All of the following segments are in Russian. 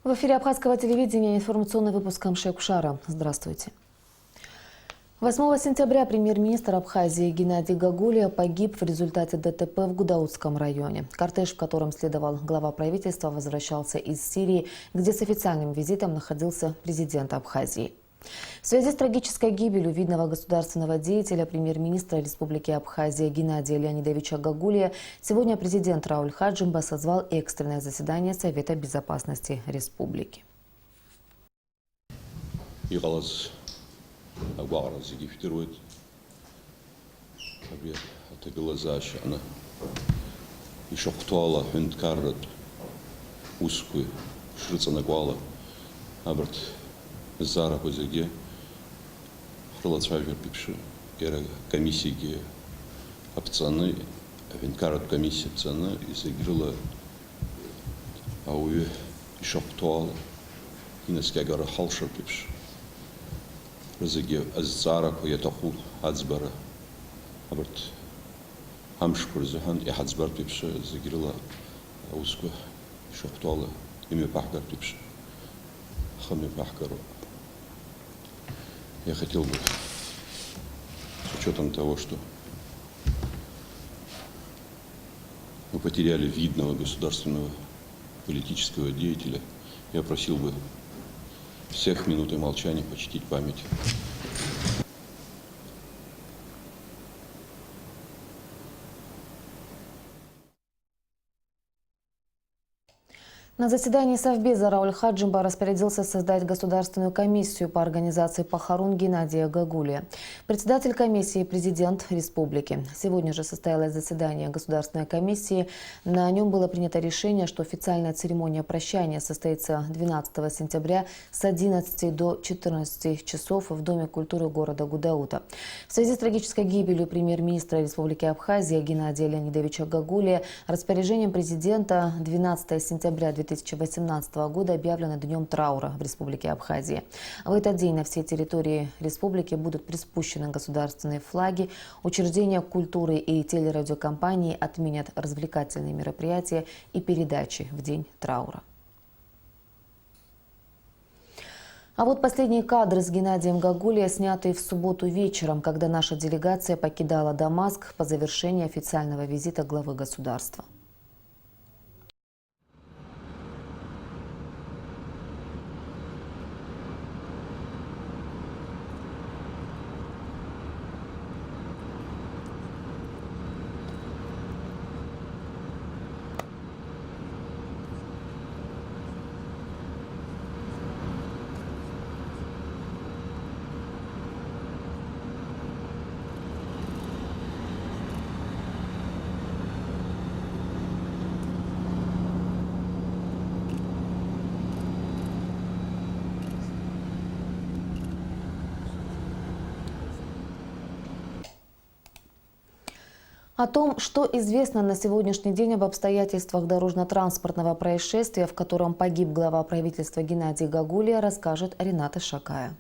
В эфире Абхазского телевидения информационный выпуск Камшек Шара. Здравствуйте. 8 сентября премьер-министр Абхазии Геннадий Гагулия погиб в результате ДТП в Гудаутском районе. Кортеж, в котором следовал глава правительства, возвращался из Сирии, где с официальным визитом находился президент Абхазии. В связи с трагической гибелью видного государственного деятеля премьер-министра Республики Абхазия Геннадия Леонидовича Гагулия сегодня президент Рауль Хаджимба созвал экстренное заседание Совета безопасности республики. Зара позаге, хролацважер пипши, era комиссии опционы, винкарат комиссия опционы, и сыграла ауе еще актуал, и на скагара халшер пипши. Разаге аззара по ятаху хацбара, абарт хамшпур захан и хацбар пипши, сыграла ауску еще актуала, имя пахгар пипши, хами пахгару. Я хотел бы, с учетом того, что мы потеряли видного государственного политического деятеля, я просил бы всех минутой молчания почтить память. На заседании Совбеза Рауль Хаджимба распорядился создать государственную комиссию по организации похорон Геннадия Гагулия. Председатель комиссии – президент республики. Сегодня же состоялось заседание Государственной комиссии. На нем было принято решение, что официальная церемония прощания состоится 12 сентября с 11 до 14 часов в Доме культуры города Гудаута. В связи с трагической гибелью премьер-министра Республики Абхазия Геннадия Леонидовича Гагулия распоряжением президента 12 сентября 2018 года объявлено днем траура в Республике Абхазия. В этот день на всей территории республики будут приспущены государственные флаги, учреждения культуры и телерадиокомпании отменят развлекательные мероприятия и передачи в день траура. А вот последние кадры с Геннадием Гагулия, снятые в субботу вечером, когда наша делегация покидала Дамаск по завершении официального визита главы государства. О том, что известно на сегодняшний день об обстоятельствах дорожно-транспортного происшествия, в котором погиб глава правительства Геннадий Гагулия, расскажет Рената Шакая.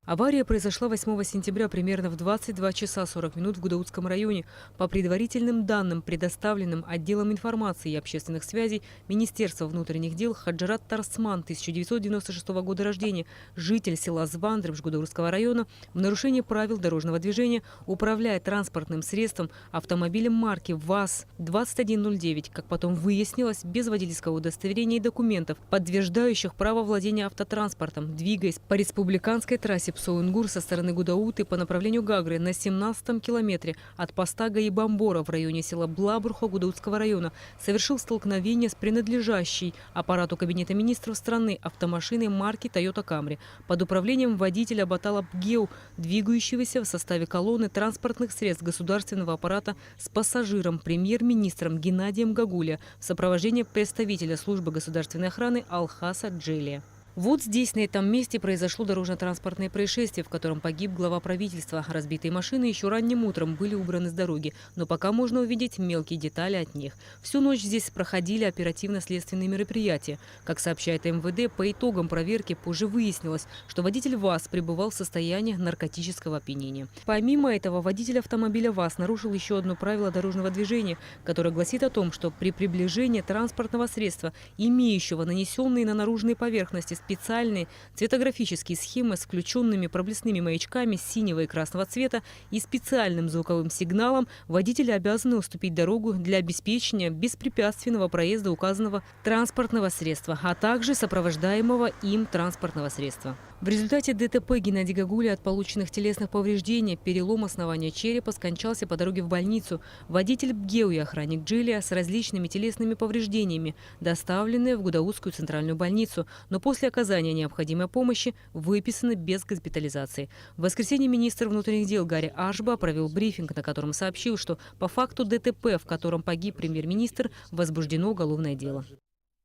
Авария произошла 8 сентября примерно в 22 часа 40 минут в Гудаутском районе. По предварительным данным, предоставленным отделом информации и общественных связей Министерства внутренних дел, Хаджарат Тарсман, 1996 года рождения, житель села Звандры Гудаутского района, в нарушении правил дорожного движения, управляя транспортным средством автомобилем марки ВАЗ-2109, как потом выяснилось, без водительского удостоверения и документов, подтверждающих право владения автотранспортом, двигаясь по республиканской трассе Псоунгур со стороны Гудауты по направлению Гагры на 17-м километре от поста Гаибамбора в районе села Блабруха Гудаутского района совершил столкновение с принадлежащей аппарату Кабинета министров страны автомашиной марки Toyota Camry под управлением водителя Батала Бгеу, двигающегося в составе колонны транспортных средств государственного аппарата с пассажиром премьер-министром Геннадием Гагулия в сопровождении представителя службы государственной охраны Алхаса Джелия. Вот здесь, на этом месте, произошло дорожно-транспортное происшествие, в котором погиб глава правительства. Разбитые машины еще ранним утром были убраны с дороги, но пока можно увидеть мелкие детали от них. Всю ночь здесь проходили оперативно-следственные мероприятия. Как сообщает МВД, по итогам проверки позже выяснилось, что водитель ВАЗ пребывал в состоянии наркотического опьянения. Помимо этого, водитель автомобиля ВАЗ нарушил еще одно правило дорожного движения, которое гласит о том, что при приближении транспортного средства, имеющего нанесенные на наружные поверхности специальные цветографические схемы с включенными проблесными маячками синего и красного цвета и специальным звуковым сигналом, водители обязаны уступить дорогу для обеспечения беспрепятственного проезда указанного транспортного средства, а также сопровождаемого им транспортного средства. В результате ДТП Геннадий Гагуля от полученных телесных повреждений, перелом основания черепа, скончался по дороге в больницу. Водитель БГЕУ и охранник Джилия с различными телесными повреждениями доставлены в Гудаутскую центральную больницу, но после оказания необходимой помощи выписаны без госпитализации. В воскресенье министр внутренних дел Гарри Ашба провел брифинг, на котором сообщил, что по факту ДТП, в котором погиб премьер-министр, возбуждено уголовное дело.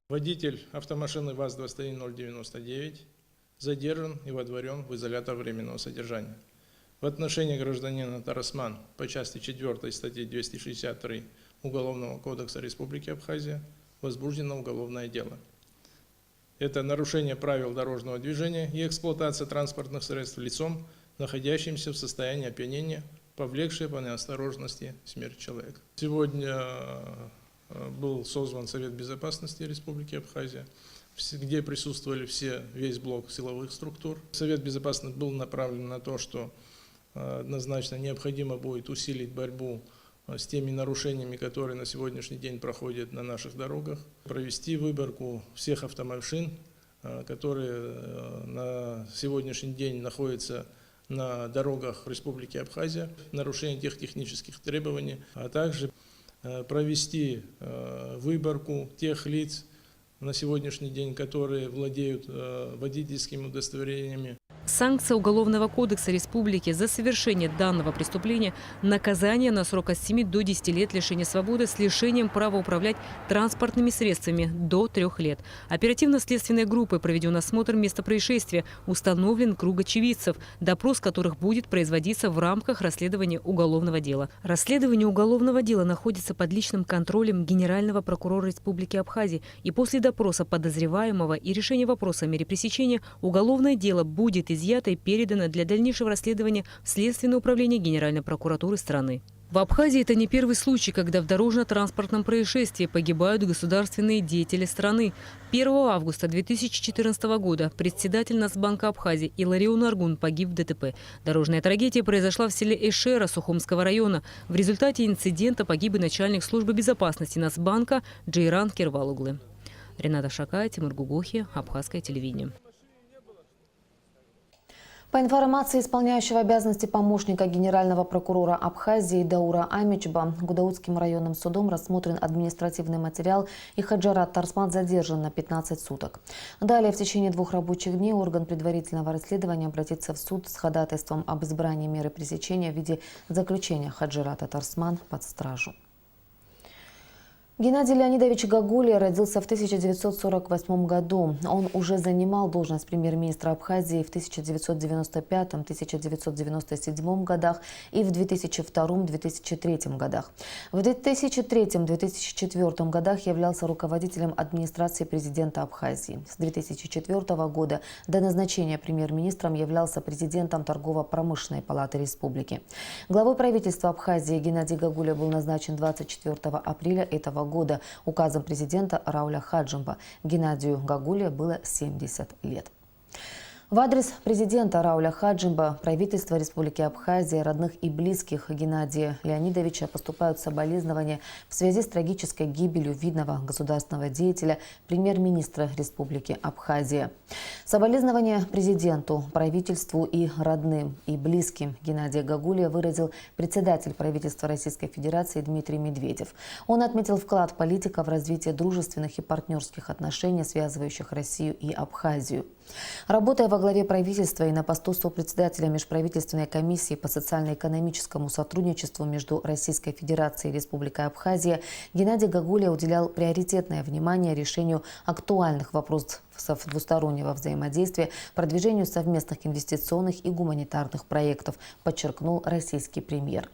Водитель автомашины ВАЗ-21099 задержан и водворен в изолятор временного содержания. В отношении гражданина Тарасман по части 4 статьи 263 Уголовного кодекса Республики Абхазия возбуждено уголовное дело. Это нарушение правил дорожного движения и эксплуатация транспортных средств лицом, находящимся в состоянии опьянения, повлекшее по неосторожности смерть человека. Сегодня был созван Совет Безопасности Республики Абхазия, где присутствовали весь блок силовых структур. Совет Безопасности был направлен на то, что однозначно необходимо будет усилить борьбу с теми нарушениями, которые на сегодняшний день проходят на наших дорогах, провести выборку всех автомашин, которые на сегодняшний день находятся на дорогах Республики Абхазия, нарушение тех технических требований, а также провести выборку тех лиц на сегодняшний день, которые владеют водительскими удостоверениями. Санкция Уголовного кодекса Республики за совершение данного преступления – наказание на срок от 7 до 10 лет лишения свободы с лишением права управлять транспортными средствами до 3 лет. Оперативно-следственной группой проведен осмотр места происшествия, установлен круг очевидцев, допрос которых будет производиться в рамках расследования уголовного дела. Расследование уголовного дела находится под личным контролем Генерального прокурора Республики Абхазия, и после допроса подозреваемого и решения вопроса о мере пресечения уголовное дело будет изъято и передано для дальнейшего расследования в Следственное управление Генеральной прокуратуры страны. В Абхазии это не первый случай, когда в дорожно-транспортном происшествии погибают государственные деятели страны. 1 августа 2014 года председатель Нацбанка Абхазии Иларион Аргун погиб в ДТП. Дорожная трагедия произошла в селе Эшера Сухумского района. В результате инцидента погиб и начальник службы безопасности Нацбанка Джейран Кирвалуглы. Рената Шакай, Тимур Гугухи, Абхазское телевидение. По информации исполняющего обязанности помощника генерального прокурора Абхазии Даура Амичба, Гудаутским районным судом рассмотрен административный материал, и Хаджарат Тарсман задержан на 15 суток. Далее в течение 2 рабочих дней орган предварительного расследования обратится в суд с ходатайством об избрании меры пресечения в виде заключения Хаджарата Тарсман под стражу. Геннадий Леонидович Гагуля родился в 1948 году. Он уже занимал должность премьер-министра Абхазии в 1995-1997 годах и в 2002-2003 годах. В 2003-2004 годах являлся руководителем администрации президента Абхазии. С 2004 года до назначения премьер-министром являлся президентом Торгово-промышленной палаты республики. Главой правительства Абхазии Геннадий Гагуля был назначен 24 апреля этого года указом президента Рауля Хаджимба. Геннадию Гагуле было 70 лет. В адрес президента Рауля Хаджимба, правительства Республики Абхазия, родных и близких Геннадия Леонидовича поступают соболезнования в связи с трагической гибелью видного государственного деятеля, премьер-министра Республики Абхазия. Соболезнования президенту, правительству и родным и близким Геннадия Гагуля выразил председатель правительства Российской Федерации Дмитрий Медведев. Он отметил вклад политика в развитие дружественных и партнерских отношений, связывающих Россию и Абхазию. Работая во главе правительства и на посту сопредседателя Межправительственной комиссии по социально-экономическому сотрудничеству между Российской Федерацией и Республикой Абхазия Геннадий Гагуля уделял приоритетное внимание решению актуальных вопросов двустороннего взаимодействия, продвижению совместных инвестиционных и гуманитарных проектов, подчеркнул российский премьер.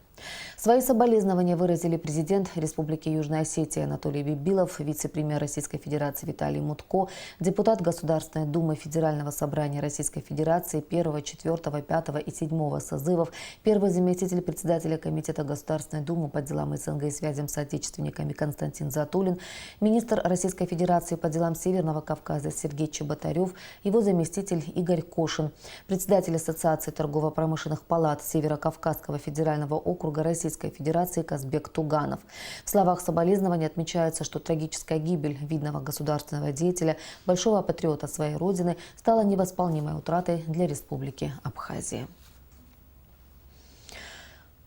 Свои соболезнования выразили президент Республики Южная Осетия Анатолий Бибилов, вице-премьер Российской Федерации Виталий Мутко, депутат Государственной Думы Федерального собрания Российской Федерации 1, 4, 5 и 7 созывов, первый заместитель председателя Комитета Государственной Думы по делам СНГ и связям с отечественниками Константин Затулин, министр Российской Федерации по делам Северного Кавказа Сергей Чеботарев, его заместитель Игорь Кошин, председатель Ассоциации торгово-промышленных палат Северо-Кавказского федерального округа Российской Федерации Казбек Туганов. В словах соболезнования отмечается, что трагическая гибель видного государственного деятеля, большого патриота своей родины, стала невосполнимой утратой для Республики Абхазия.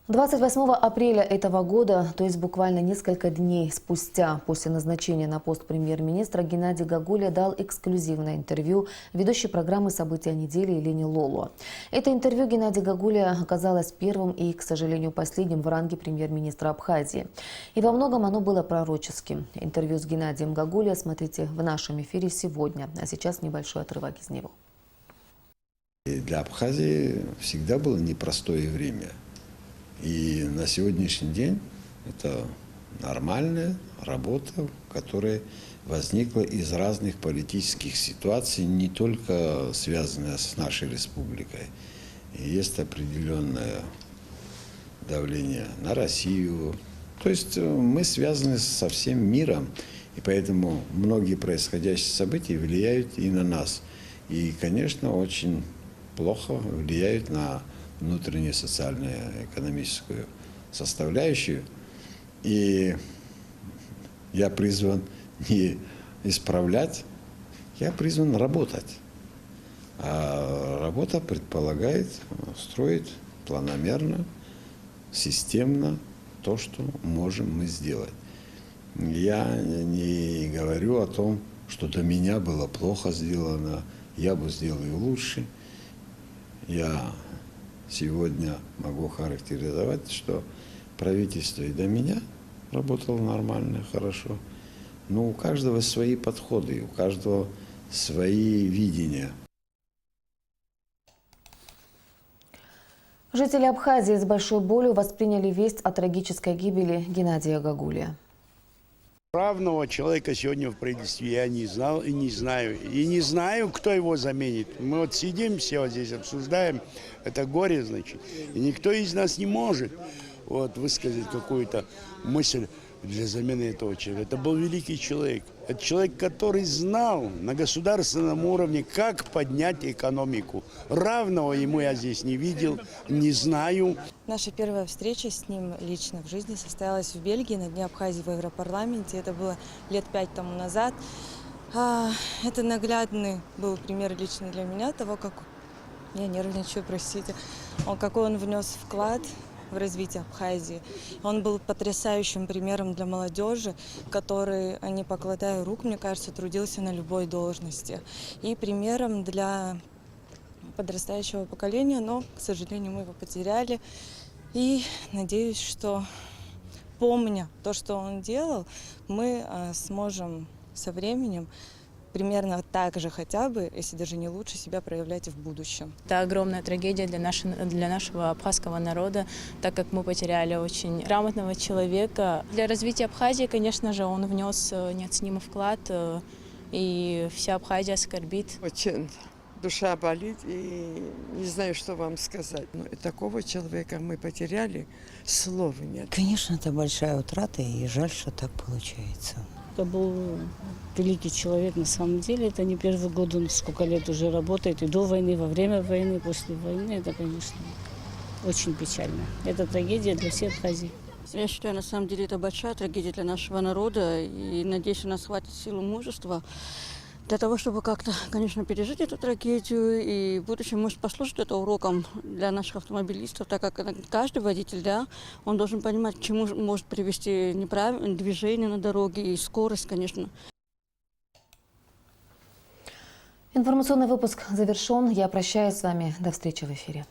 28 апреля этого года, то есть буквально несколько дней спустя после назначения на пост премьер-министра, Геннадий Гагуля дал эксклюзивное интервью ведущей программы «События недели» Елене Лоло. Это интервью Геннадия Гагуля оказалось первым и, к сожалению, последним в ранге премьер-министра Абхазии. И во многом оно было пророческим. Интервью с Геннадием Гагуля смотрите в нашем эфире сегодня. А сейчас небольшой отрывок из него. Для Абхазии всегда было непростое время. И на сегодняшний день это нормальная работа, которая возникла из разных политических ситуаций, не только связанная с нашей республикой. И есть определенное давление на Россию. То есть мы связаны со всем миром, и поэтому многие происходящие события влияют и на нас. И, конечно, очень плохо влияют на внутреннюю социально-экономическую составляющую. И я призван не исправлять, я призван работать. А работа предполагает строить планомерно, системно то, что можем мы сделать. Я не говорю о том, что до меня было плохо сделано, я бы сделал и лучше. Я сегодня могу характеризовать, что правительство и до меня работало нормально, хорошо. Но у каждого свои подходы, у каждого свои видения. Жители Абхазии с большой болью восприняли весть о трагической гибели Геннадия Гагуля. Равного человека сегодня в правительстве я не знал и не знаю. И не знаю, кто его заменит. Мы вот сидим, все вот здесь обсуждаем это горе, значит. И никто из нас не может вот высказать какую-то мысль для замены этого человека. Это был великий человек. Это человек, который знал на государственном уровне, как поднять экономику. Равного ему я здесь не видел, не знаю. Наша первая встреча с ним лично в жизни состоялась в Бельгии на Дне Абхазии в Европарламенте. Это было лет 5 тому назад. Это наглядный был пример лично для меня того, как... Я нервничаю, простите. Какой он внес вклад в развитие Абхазии. Он был потрясающим примером для молодежи, который, не покладая рук, мне кажется, трудился на любой должности. И примером для подрастающего поколения, но, к сожалению, мы его потеряли. И надеюсь, что, помня то, что он делал, мы сможем со временем примерно так же хотя бы, если даже не лучше, себя проявлять в будущем. Это огромная трагедия для нашего абхазского народа, так как мы потеряли очень грамотного человека. Для развития Абхазии, конечно же, он внес неоценимый вклад, и вся Абхазия скорбит. Очень душа болит, и не знаю, что вам сказать. Но такого человека мы потеряли, слов нет. Конечно, это большая утрата, и жаль, что так получается. Это был великий человек на самом деле. Это не первый год, он сколько лет уже работает. И до войны, во время войны, после войны. Это, конечно, очень печально. Это трагедия для всей Абхазии. Я считаю, на самом деле, это большая трагедия для нашего народа. И надеюсь, у нас хватит сил и мужества для того, чтобы как-то, конечно, пережить эту трагедию. И в будущем, может, послужить это уроком для наших автомобилистов, так как каждый водитель, да, он должен понимать, к чему может привести неправильное движение на дороге и скорость, конечно. Информационный выпуск завершен. Я прощаюсь с вами. До встречи в эфире.